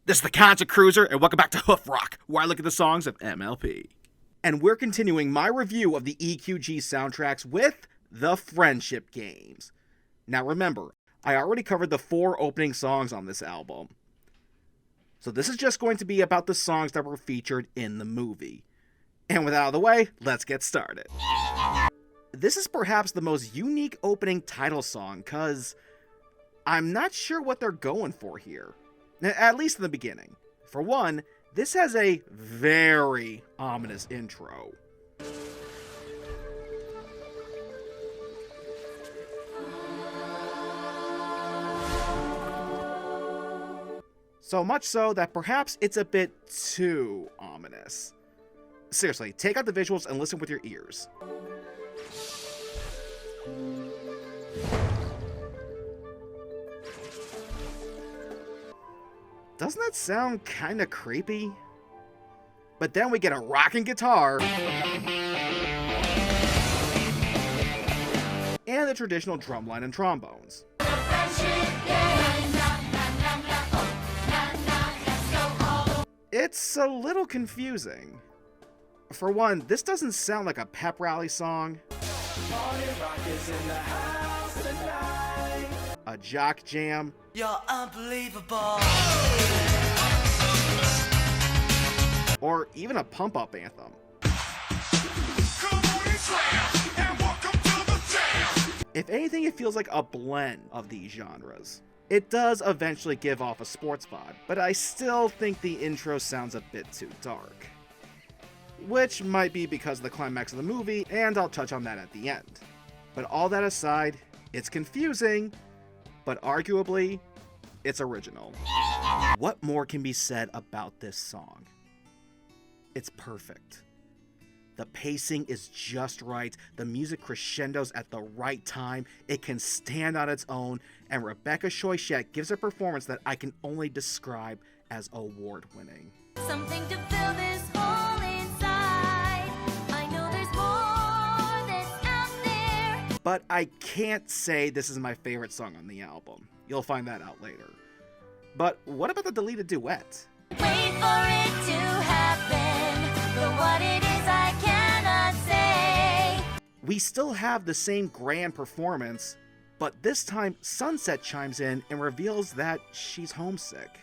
This is the Cruizer, and welcome back to Hoof Rock, where I look at the songs of MLP. And we're continuing my review of the EQG soundtracks with the Friendship Games. Now remember, I already covered the 4 opening songs on this album. So this is just going to be about the songs that were featured in the movie. And with that out of the way, let's get started. This is perhaps the most unique opening title song, cause I'm not sure what they're going for here. At least in the beginning. For one, this has a very ominous intro. So much so that perhaps it's a bit too ominous. Seriously, take out the visuals and listen with your ears. Doesn't that sound kinda creepy? But then we get a rocking guitar and the traditional drumline and trombones. It's a little confusing. For one, this doesn't sound like a pep rally song, a jock jam, you're unbelievable, or even a pump-up anthem. If anything, it feels like a blend of these genres. It does eventually give off a sports vibe, but I still think the intro sounds a bit too dark. Which might be because of the climax of the movie, and I'll touch on that at the end. But all that aside, it's confusing, but arguably, it's original. What more can be said about this song? It's perfect. The pacing is just right, the music crescendos at the right time, it can stand on its own, and Rebecca Choisette gives a performance that I can only describe as award-winning. Something to fill this hole inside. I know there's more that's out there. But I can't say this is my favorite song on the album. You'll find that out later. But what about the deleted duet? Wait for it to happen, but what it is I cannot say. We still have the same grand performance, but this time Sunset chimes in and reveals that she's homesick.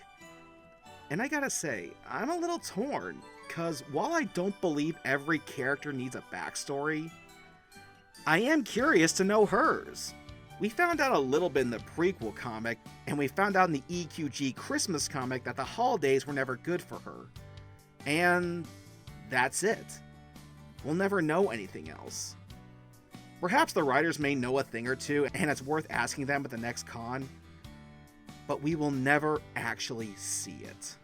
And I gotta say, I'm a little torn, cause while I don't believe every character needs a backstory, I am curious to know hers. We found out a little bit in the prequel comic, and we found out in the EQG Christmas comic that the holidays were never good for her. And that's it. We'll never know anything else. Perhaps the writers may know a thing or two, and it's worth asking them at the next con, but we will never actually see it.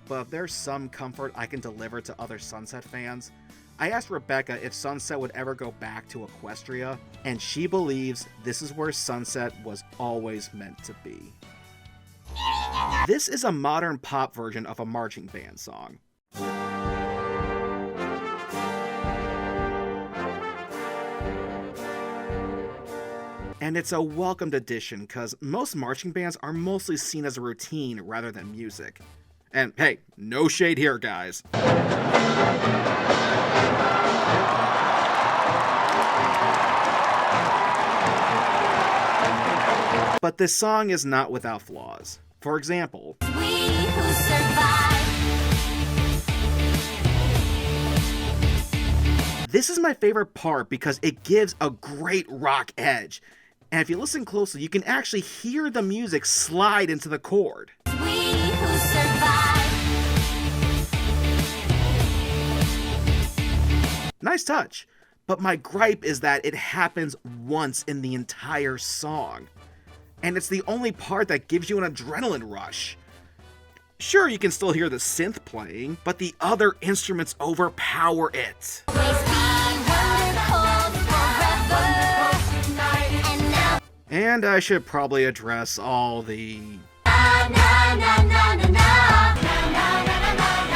But if there's some comfort I can deliver to other Sunset fans, I asked Rebecca if Sunset would ever go back to Equestria, and she believes this is where Sunset was always meant to be. This is a modern pop version of a marching band song. And it's a welcomed addition, because most marching bands are mostly seen as a routine rather than music. And hey, no shade here, guys. But this song is not without flaws. For example, We who survive. this is my favorite part because it gives a great rock edge. And if you listen closely, you can actually hear the music slide into the chord. We who survive. Nice touch. But my gripe is that it happens once in the entire song. And it's the only part that gives you an adrenaline rush. Sure, you can still hear the synth playing, but the other instruments overpower it. Always be wonderful forever. And now, And I should probably address all the na na na na na na. Na na na na na na.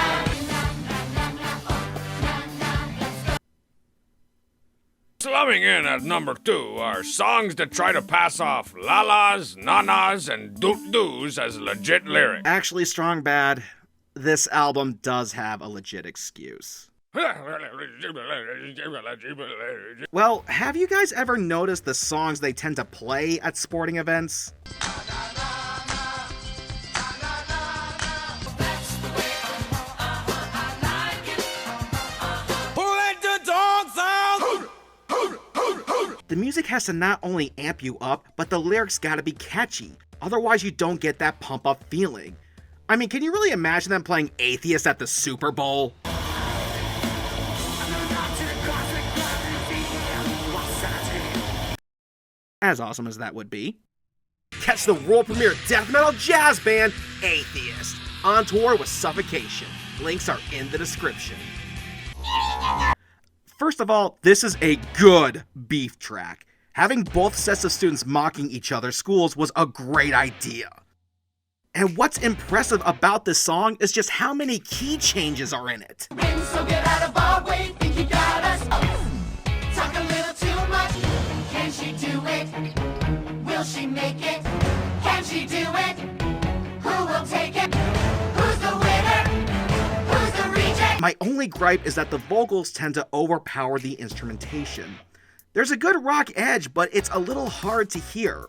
slow Coming in at number 2 are songs that try to pass off la-las, na-nas, and doot-doos as legit lyrics. Actually, Strong Bad, this album does have a legit excuse. Well, have you guys ever noticed the songs they tend to play at sporting events? The music has to not only amp you up, but the lyrics gotta be catchy. Otherwise, you don't get that pump-up feeling. I mean, can you really imagine them playing Atheist at the Super Bowl? As awesome as that would be. Catch the world premiere death metal jazz band, Atheist, on tour with Suffocation. Links are in the description. First of all, this is a good beef track. Having both sets of students mocking each other's schools was a great idea. And what's impressive about this song is just how many key changes are in it. So get out of our way, think you got us. Talk a little too much. Can she do it? Will she make it? Can she do it? Who will take it? Who's the winner? Who's the reject? My only gripe is that the vocals tend to overpower the instrumentation. There's a good rock edge, but it's a little hard to hear.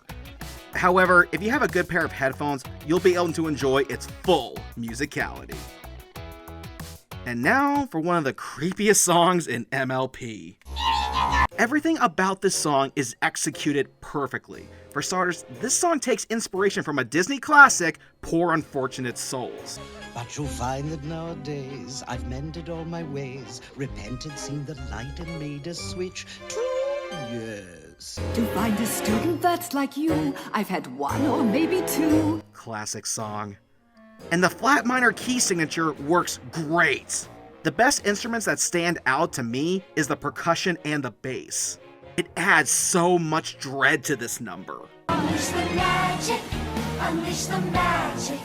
However, if you have a good pair of headphones, you'll be able to enjoy its full musicality. And now for one of the creepiest songs in MLP. Everything about this song is executed perfectly. For starters, this song takes inspiration from a Disney classic, Poor Unfortunate Souls. But you'll find that nowadays I've mended all my ways, repented, seen the light, and made a switch to yes. To find a student that's like you, I've had one or maybe two. Classic song. And the flat minor key signature works great. The best instruments that stand out to me is the percussion and the bass. It adds so much dread to this number. Unleash the magic, unleash the magic.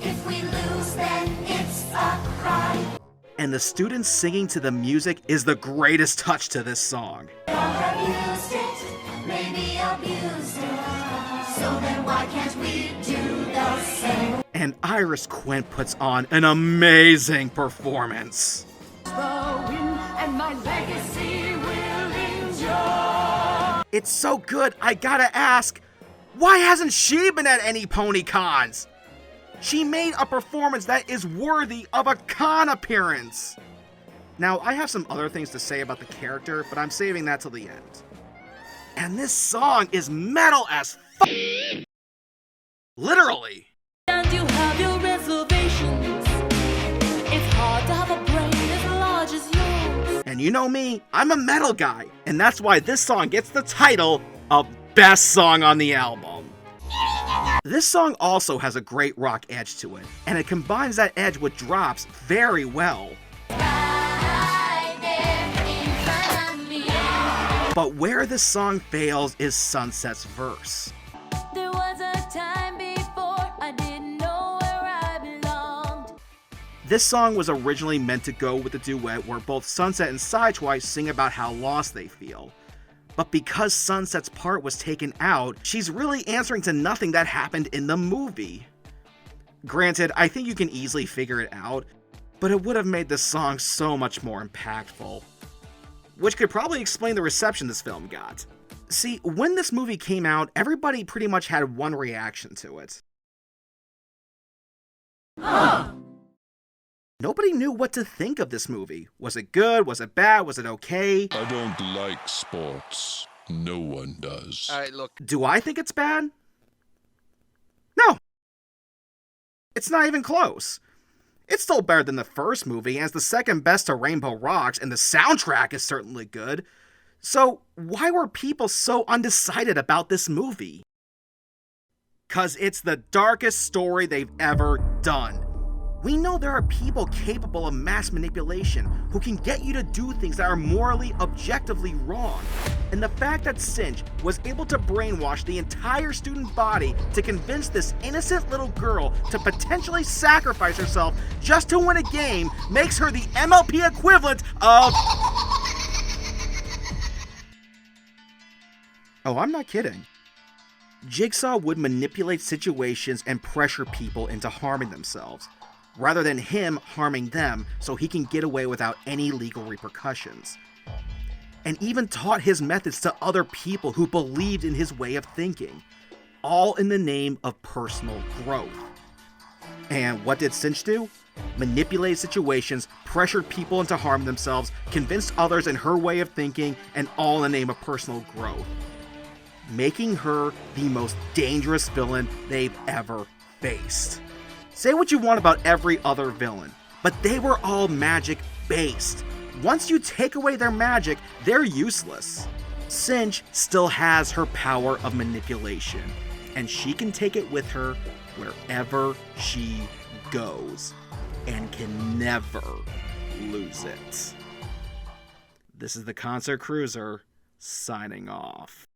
If we lose, then it's a crime. And the students singing to the music is the greatest touch to this song. All have used it, maybe abused it. So then why can't we do the same? And Iris Quint puts on an amazing performance. The win and my legacy will endure. It's so good, I gotta ask, why hasn't she been at any pony cons? She made a performance that is worthy of a con appearance. Now, I have some other things to say about the character, but I'm saving that till the end. And this song is metal as f***. Literally. And you have your reservations. It's hard to have a brain as large as yours. And you know me, I'm a metal guy, and that's why this song gets the title of Best Song on the Album. This song also has a great rock edge to it, and it combines that edge with drops very well. Right there in front of me. But where this song fails is Sunset's verse. There was a time before I didn't know where I belonged. This song was originally meant to go with a duet where both Sunset and Sci-Twi sing about how lost they feel. But because Sunset's part was taken out, she's really answering to nothing that happened in the movie. Granted, I think you can easily figure it out, but it would have made this song so much more impactful. Which could probably explain the reception this film got. See, when this movie came out, everybody pretty much had one reaction to it. Nobody knew what to think of this movie. Was it good? Was it bad? Was it okay? I don't like sports. No one does. Alright, look. Do I think it's bad? No. It's not even close. It's still better than the first movie, and it's the second best to Rainbow Rocks, and the soundtrack is certainly good. So, why were people so undecided about this movie? 'Cause it's the darkest story they've ever done. We know there are people capable of mass manipulation who can get you to do things that are morally, objectively wrong. And the fact that Cinch was able to brainwash the entire student body to convince this innocent little girl to potentially sacrifice herself just to win a game makes her the MLP equivalent of Oh, I'm not kidding. Jigsaw would manipulate situations and pressure people into harming themselves, rather than him harming them so he can get away without any legal repercussions. And even taught his methods to other people who believed in his way of thinking, all in the name of personal growth. And what did Cinch do? Manipulated situations, pressured people into harming themselves, convinced others in her way of thinking, and all in the name of personal growth, making her the most dangerous villain they've ever faced. Say what you want about every other villain, but they were all magic-based. Once you take away their magic, they're useless. Cinch still has her power of manipulation, and she can take it with her wherever she goes, and can never lose it. This is the Concert Cruiser, signing off.